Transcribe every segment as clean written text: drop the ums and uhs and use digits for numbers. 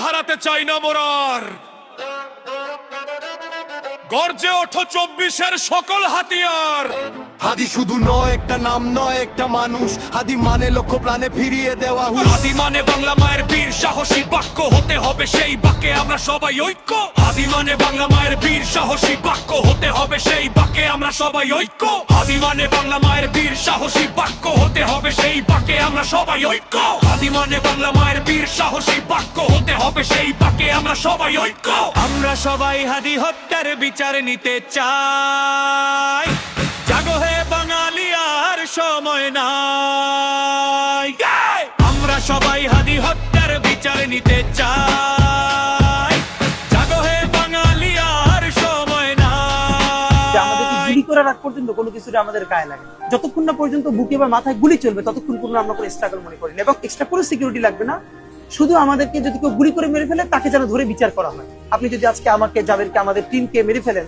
হারাতে চাই না মোরার। গর্জে ওঠো 24-এর সকল হাতিয়ার। হাদি শুধু নয় একটা নাম, নয় একটা মানুষ। হাদি মানে লক্ষ্য প্রাণে ফিরিয়ে দেওয়া হুঁশ। হাদি মানে বাংলা মায়ের বীর সাহসী বাক্য, হতে হবে সেই বাক্যে আমরা সবাই ঐক্য। হাদি মানে বাংলা মায়ের বীর সাহসী বাক্য, হতে হবে সেই বাক্যে আমরা সবাই ঐক্য। হাদি মানে বাংলা মায়ের বীর সাহসী বাক্য, হতে হবে সেই বাক্যে আমরা সবাই ঐক্য। হাদি মানে বাংলা মায়ের বীর সাহসী বাক্য, হতে হবে সেই বাক্যে আমরা সবাই ঐক্য। আমরা সবাই হাদি হত্যার বিচার নিতে চাই। জাগো হে বাঙালি, আর সময় নাই। আমরা সবাই হাদি হত্যার বিচার নিতে চাই। জাগো হে বাঙালি, আর সময় নাই। আমাদেরকে গুলি করার আগ পর্যন্ত কোনো কিছুটা আমাদের গায়ে লাগে, যতক্ষণ না পর্যন্ত বুকে বা মাথায় গুলি চলবে ততক্ষণ কোনো আমরা কোনো স্ট্রাগল মনে করি না। এবং এক্সট্রা কোনো সিকিউরিটি লাগবে না, শুধু আমাদেরকে যদি কেউ গুলি করে মেরে ফেলে তাকে যেন ধরে বিচার করা হয়। আপনি যদি আজকে আমাকে, জাবেরকে, আমাদের টিমকে মেরে ফেলেন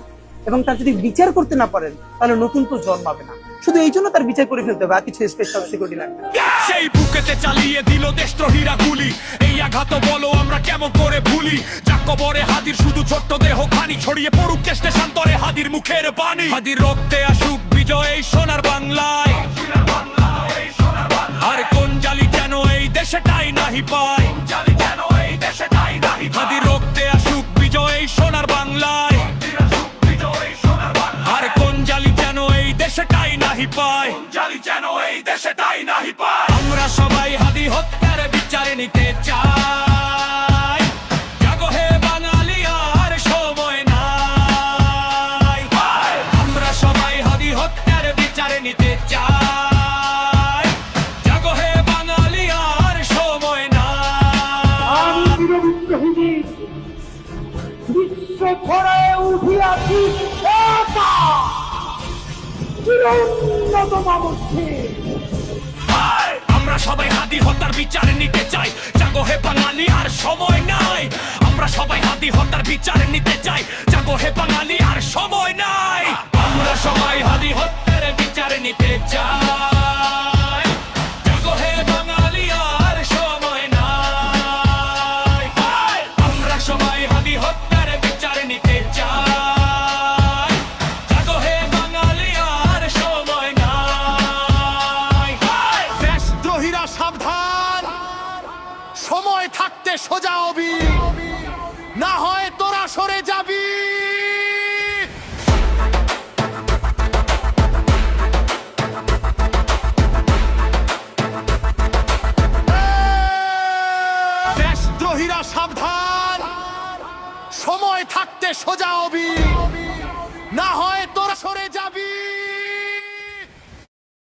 এবং তার যদি বিচার করতে না পারেন, তাহলে নতুন কেউ জন্মাবে না। শুধু এই জন্য তার বিচার করে ফেলতে হবে, আর কিছু স্পেশাল সিকিউরিটি লাগবে। সেই বুকেতে চালিয়ে দিল দেশদ্রোহীরা গুলি, এই আঘাত বলো আমরা কেমন করে ভুলি। কবরে হাদির শুধু ছোট্ট দেহ খানি, ছড়িয়ে পড়ুক দেশে শান্তরে হাদির মুখের বাণী। হাদির রক্তে আসুক বিজয় এই সোনার বাংলায়, আর কোন জালি যেন এই দেশটাই নাহি পায়। হাদির রক্তে আসুক বিজয় এই সোনার বাংলায়, আর কোন জালি যেন এই দেশটাই নাহি পায়। আমরা সবাই হাদি হত্যার বিচার নিতে চাই। জাগো হে বাঙালি, আর সময় নাই। আমরা সবাই হাদি হত্যার বিচার নিতে চাই। জাগো হে বাঙালি, আর সময় নাই। বিশ্ব ছড়ায় উঠিয়াছি একা, চিরোন্নত মামুষ্ঠি। আমরা সবাই হাদি হত্যার বিচার নিতে চাই। জাগো হে বাঙালি, আর সময় নাই। আমরা সবাই হাদি হত্যার বিচার নিতে চাই। জাগো হে বাঙালি, আর সময় নাই। আমরা সবাই হাদি হত্যার বিচার নিতে চাই। জাগো হে বাঙালি, আর সময় নাই। আমরা সবাই হাদি হত্যার বিচার নিতে চাই। জাগো হে বাঙালি, আর সময় নাই। দেশদ্রোহীরা সাবধান, সময় থাকতে সোজা হবি, না হয় তোরা সরে যাবি। দেশদ্রোহীরা সাবধান, সময় থাকতে সোজা হবি, না হয় তোরা সরে যাবি।